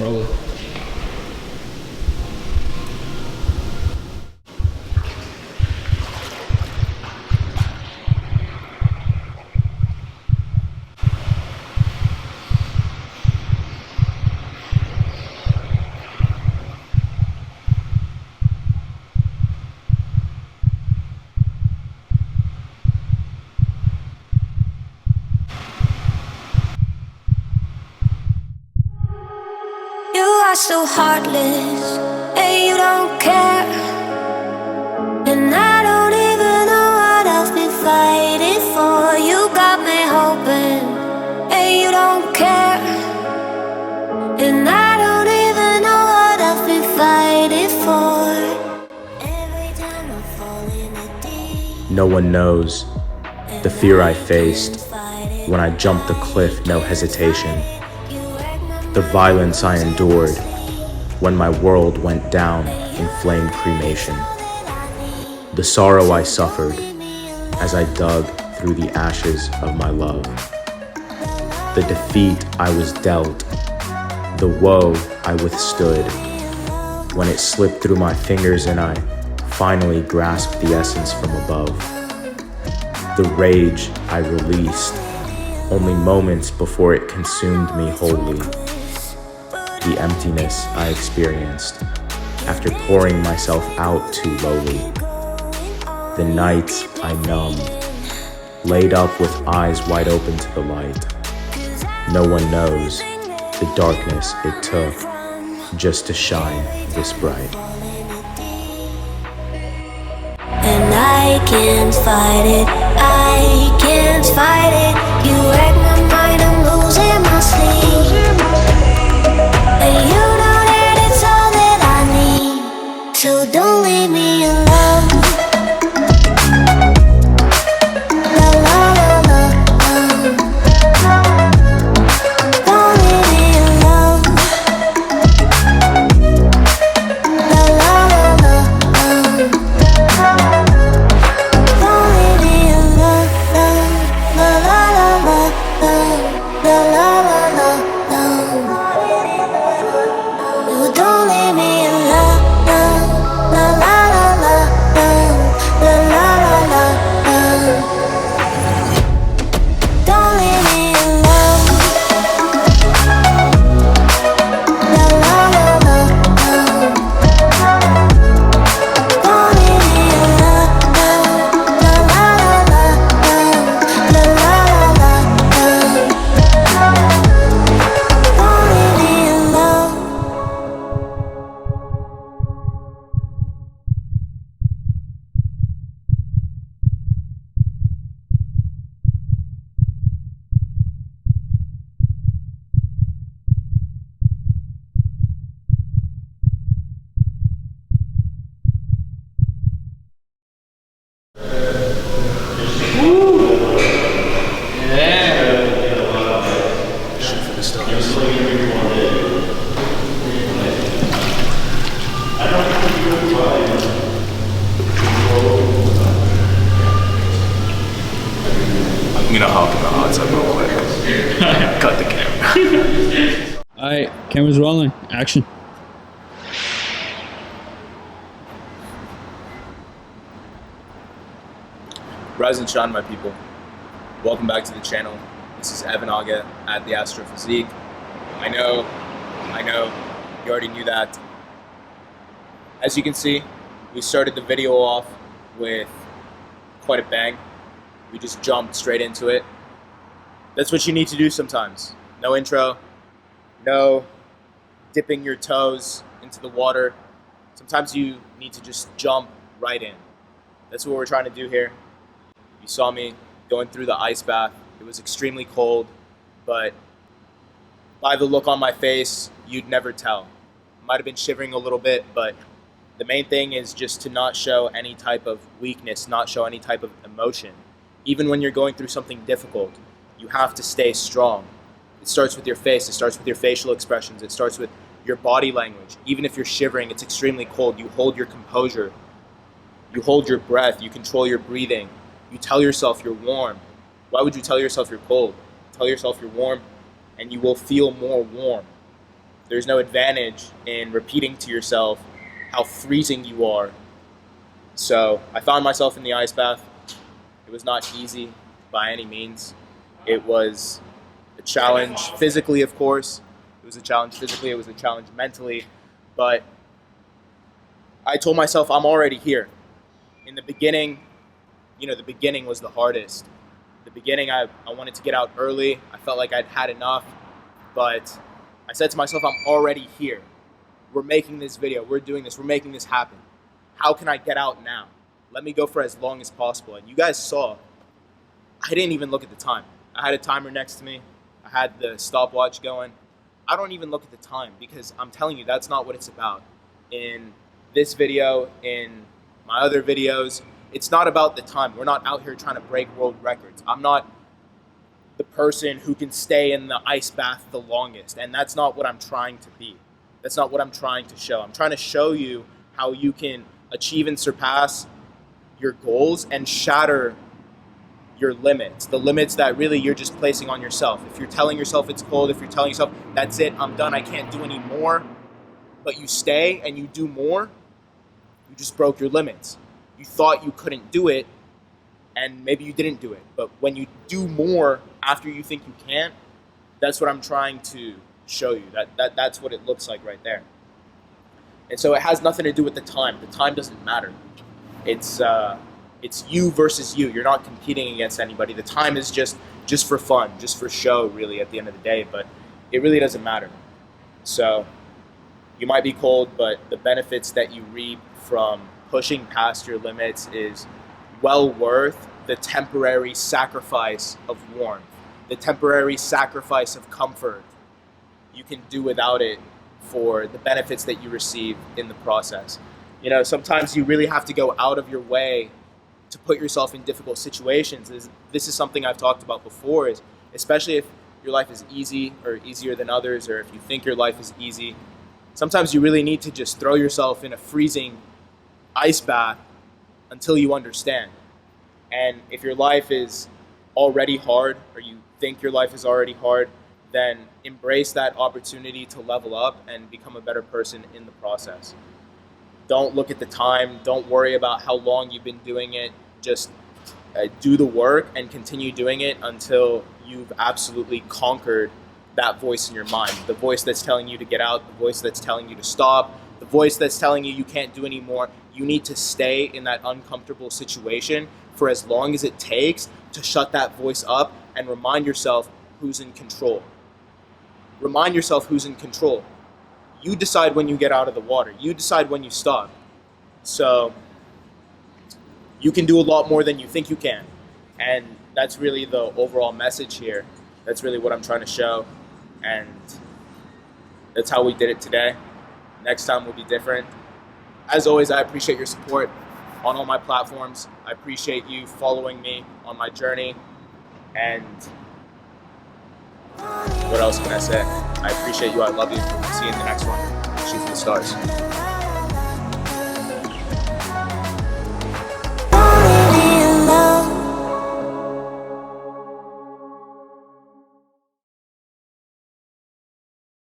Roll it. You are so heartless, and you don't care. And I don't even know what I've been fighting for. You got me hoping, and you don't care. And I don't even know what I've been fighting for. Every time I fall in the deep. No one knows the fear I faced when I jumped the cliff, no hesitation. The violence I endured when my world went down in flame cremation. The sorrow I suffered as I dug through the ashes of my love. The defeat I was dealt, the woe I withstood, when it slipped through my fingers and I finally grasped the essence from above. The rage I released, only moments before it consumed me wholly. The emptiness I experienced after pouring myself out too lowly. The nights I numbed, laid up with eyes wide open to the light. No one knows the darkness it took just to shine this bright. And I can't fight it, I can't fight it. You wreck my mind, I'm losing my sleep. And you know that it's all that I need, so don't leave me alone. La la la la la. Don't leave me alone. La la la la la. Don't leave me alone. La la la la la. La la la la la. You don't leave me alone. La la la la la. La la la la la. Don't leave me alone. La la la la la. Don't leave me alone. La la la la la. La la la la la. Don't leave me alone. I'm gonna hop in the hot tub real quick. Cut the camera. Alright, camera's rolling. Action. Rise and shine, my people. Welcome back to the channel. This is Evan Aga at the Astrophysique. I know, you already knew that. As you can see, we started the video off with quite a bang. We just jumped straight into it. That's what you need to do sometimes. No intro, no dipping your toes into the water. Sometimes you need to just jump right in. That's what we're trying to do here. You saw me going through the ice bath. It was extremely cold, but by the look on my face, you'd never tell. Might have been shivering a little bit, but the main thing is just to not show any type of weakness, not show any type of emotion. Even when you're going through something difficult, you have to stay strong. It starts with your face, it starts with your facial expressions, it starts with your body language. Even if you're shivering, it's extremely cold, you hold your composure, you hold your breath, you control your breathing, you tell yourself you're warm. Why would you tell yourself you're cold? Tell yourself you're warm, and you will feel more warm. There's no advantage in repeating to yourself how freezing you are. So I found myself in the ice bath. It was not easy by any means. It was a challenge physically, of course. It was a challenge physically, it was a challenge mentally. But I told myself I'm already here. In the beginning, the beginning was the hardest. The beginning, I wanted to get out early. I felt like I'd had enough. But I said to myself, I'm already here. We're making this video. We're doing this. We're making this happen. How can I get out now? Let me go for as long as possible. And you guys saw, I didn't even look at the time. I had a timer next to me. I had the stopwatch going. I don't even look at the time because I'm telling you, that's not what it's about. In this video, in my other videos, it's not about the time. We're not out here trying to break world records. I'm not the person who can stay in the ice bath the longest, and that's not what I'm trying to be. That's not what I'm trying to show. I'm trying to show you how you can achieve and surpass your goals and shatter your limits, the limits that really you're just placing on yourself. If you're telling yourself it's cold, if you're telling yourself, that's it, I'm done, I can't do any more, but you stay and you do more, you just broke your limits. You thought you couldn't do it, and maybe you didn't do it. But when you do more after you think you can't, that's what I'm trying to show you. That's what it looks like right there. And so it has nothing to do with the time. The time doesn't matter. It's you versus you. You're not competing against anybody. The time is just for fun, just for show, really, at the end of the day. But it really doesn't matter. So you might be cold, but the benefits that you reap from pushing past your limits is well worth the temporary sacrifice of warmth, the temporary sacrifice of comfort. You can do without it for the benefits that you receive in the process. Sometimes you really have to go out of your way to put yourself in difficult situations. This is something I've talked about before, is especially if your life is easy or easier than others, or if you think your life is easy, sometimes you really need to just throw yourself in a freezing ice bath until you understand. And if your life is already hard, or you think your life is already hard, then embrace that opportunity to level up and become a better person in the process. Don't look at the time. Don't worry about how long you've been doing it. Just do the work and continue doing it until you've absolutely conquered that voice in your mind. The voice that's telling you to get out, the voice that's telling you to stop, the voice that's telling you can't do anymore. You need to stay in that uncomfortable situation for as long as it takes to shut that voice up and remind yourself who's in control. Remind yourself who's in control. You decide when you get out of the water. You decide when you stop. So you can do a lot more than you think you can. And that's really the overall message here. That's really what I'm trying to show. And that's how we did it today. Next time will be different. As always, I appreciate your support on all my platforms. I appreciate you following me on my journey. And what else can I say? I appreciate you. I love you. See you in the next one. Shoot for the stars.